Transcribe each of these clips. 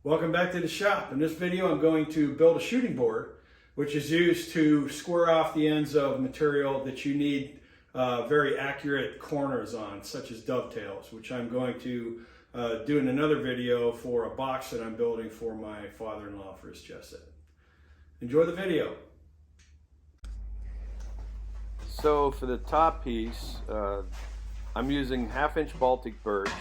Welcome back to the shop. In this video I'm going to build a shooting board which is used to square off the ends of material that you need very accurate corners on, such as dovetails, which I'm going to do in another video for a box that I'm building for my father-in-law for his chest set. Enjoy the video. So for the top piece, I'm using 1/2-inch Baltic birch.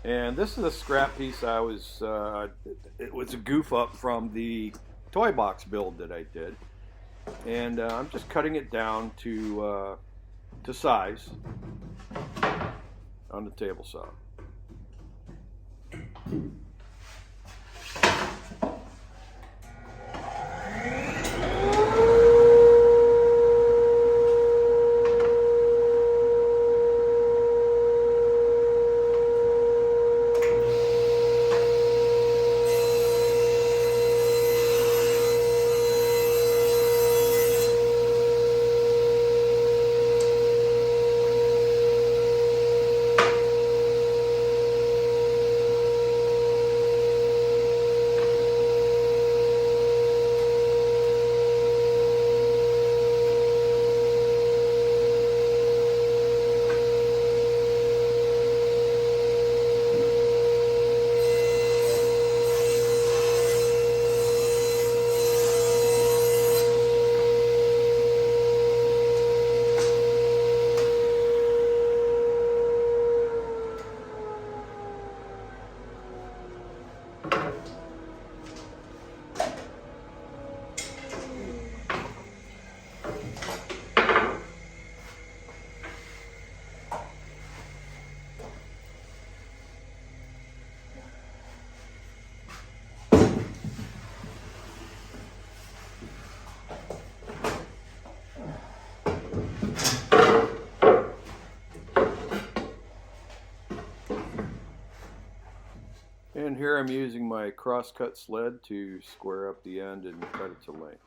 And this is a scrap piece it was a goof up from the toy box build that I did. And I'm just cutting it down to size on the table saw. And here I'm using my cross-cut sled to square up the end and cut it to length.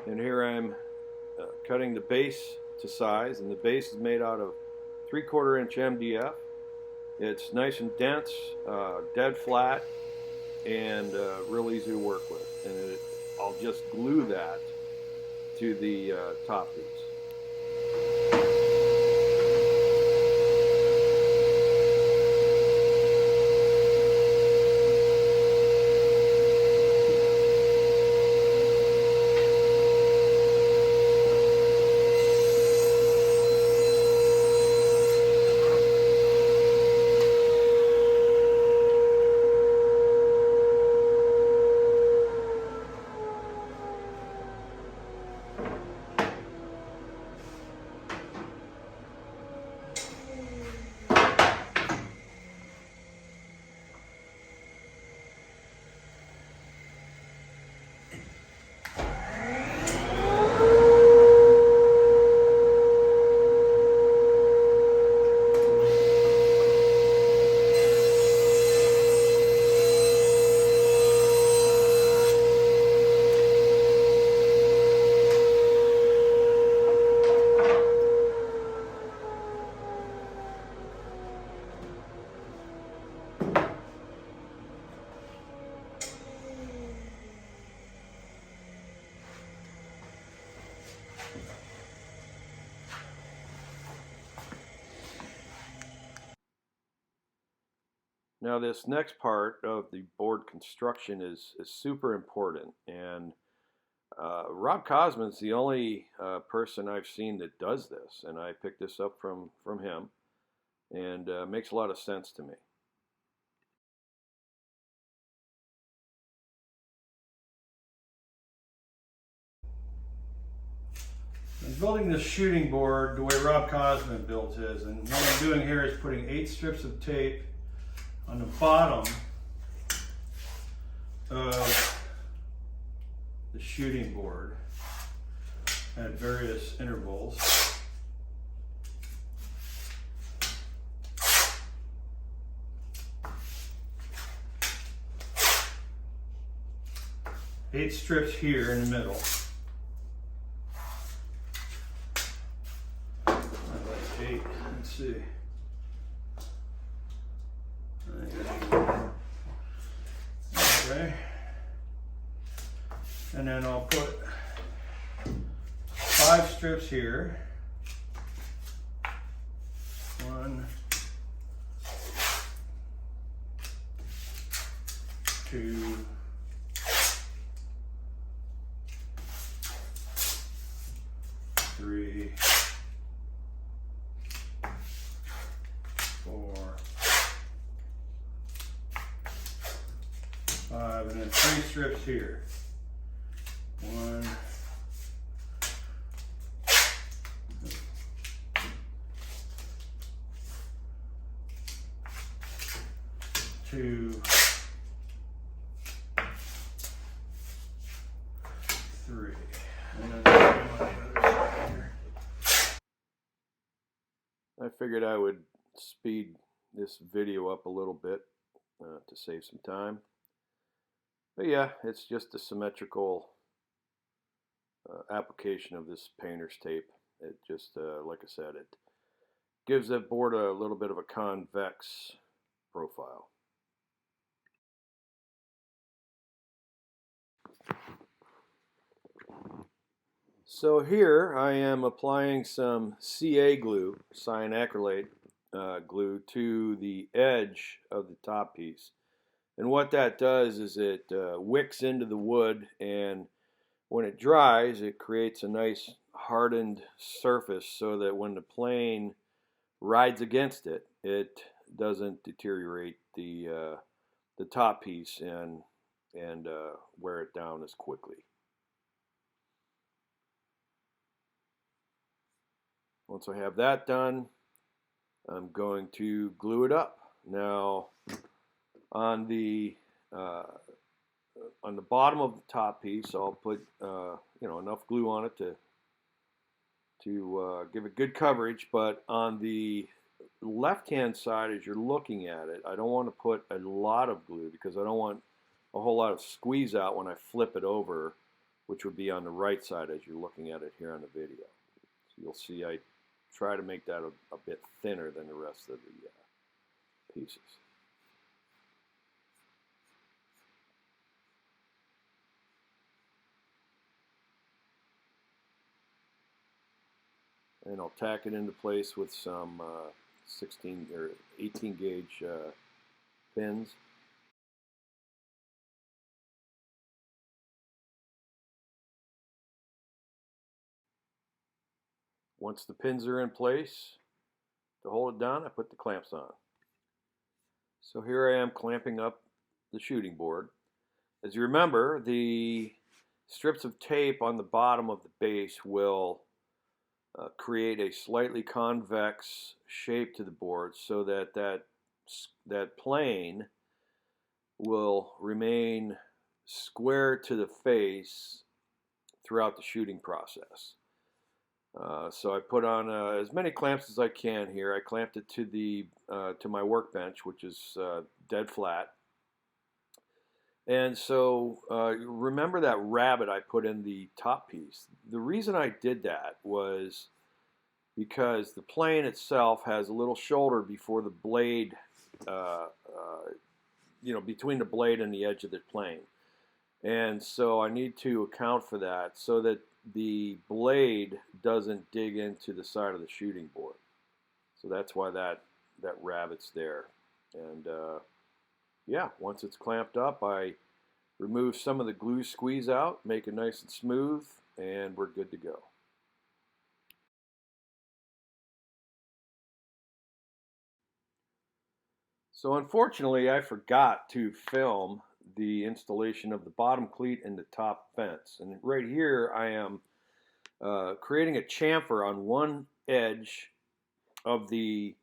And here I'm cutting the base to size, and the base is made out of 3/4 inch MDF. It's nice and dense, dead flat, and real easy to work with. And I'll just glue that to the top piece. Now this next part of the board construction is super important, and Rob Cosman's the only person I've seen that does this, and I picked this up from him, and makes a lot of sense to me. I'm building this shooting board the way Rob Cosman builds his, and what I'm doing here is putting 8 strips of tape on the bottom of the shooting board at various intervals. Eight strips here in the middle. Eight. Let's see. Okay. And then I'll put 5 strips here. 1, 2, 3, 4, 5, and then 3 strips here. 1, 2, 3, and then the same on the other side here. I figured I would speed this video up a little bit to save some time. But yeah, it's just a symmetrical application of this painter's tape. It just, like I said, it gives that board a little bit of a convex profile. So here I am applying some CA glue, cyanacrylate glue, to the edge of the top piece. And what that does is it wicks into the wood, and when it dries it creates a nice hardened surface so that when the plane rides against it, it doesn't deteriorate the top piece and wear it down as quickly. Once I have that done, I'm going to glue it up. Now, on the bottom of the top piece, I'll put enough glue on it to give it good coverage. But on the left-hand side, as you're looking at it, I don't want to put a lot of glue because I don't want a whole lot of squeeze out when I flip it over, which would be on the right side as you're looking at it here on the video. So you'll see I try to make that a bit thinner than the rest of the pieces. And I'll tack it into place with some 16 or 18 gauge pins. Once the pins are in place, to hold it down, I put the clamps on. So here I am clamping up the shooting board. As you remember, the strips of tape on the bottom of the base will create a slightly convex shape to the board so that that plane will remain square to the face throughout the shooting process. So I put on as many clamps as I can here. I clamped it to my workbench, which is dead flat. And so remember that rabbet I put in the top piece. The reason I did that was because the plane itself has a little shoulder before the blade, between the blade and the edge of the plane. And so I need to account for that so that the blade doesn't dig into the side of the shooting board. So that's why that rabbet's there. And yeah, once it's clamped up, I remove some of the glue squeeze out, make it nice and smooth, and we're good to go. So unfortunately, I forgot to film the installation of the bottom cleat and the top fence. And right here, I am creating a chamfer on one edge of the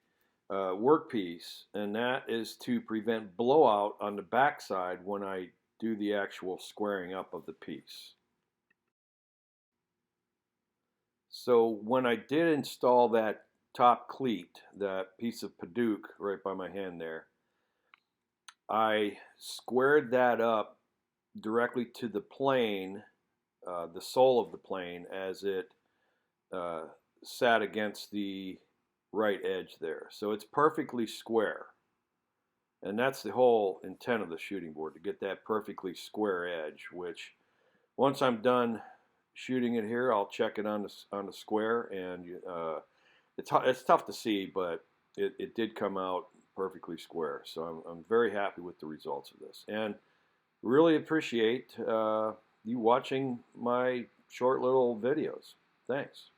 workpiece, and that is to prevent blowout on the backside when I do the actual squaring up of the piece. So when I did install that top cleat, that piece of Paduke right by my hand there, I squared that up directly to the plane, the sole of the plane, as it sat against the right edge there. So it's perfectly square. And that's the whole intent of the shooting board, to get that perfectly square edge, which once I'm done shooting it here, I'll check it on the square, and it's tough to see, but it did come out perfectly square. So I'm very happy with the results of this, and really appreciate you watching my short little videos. Thanks.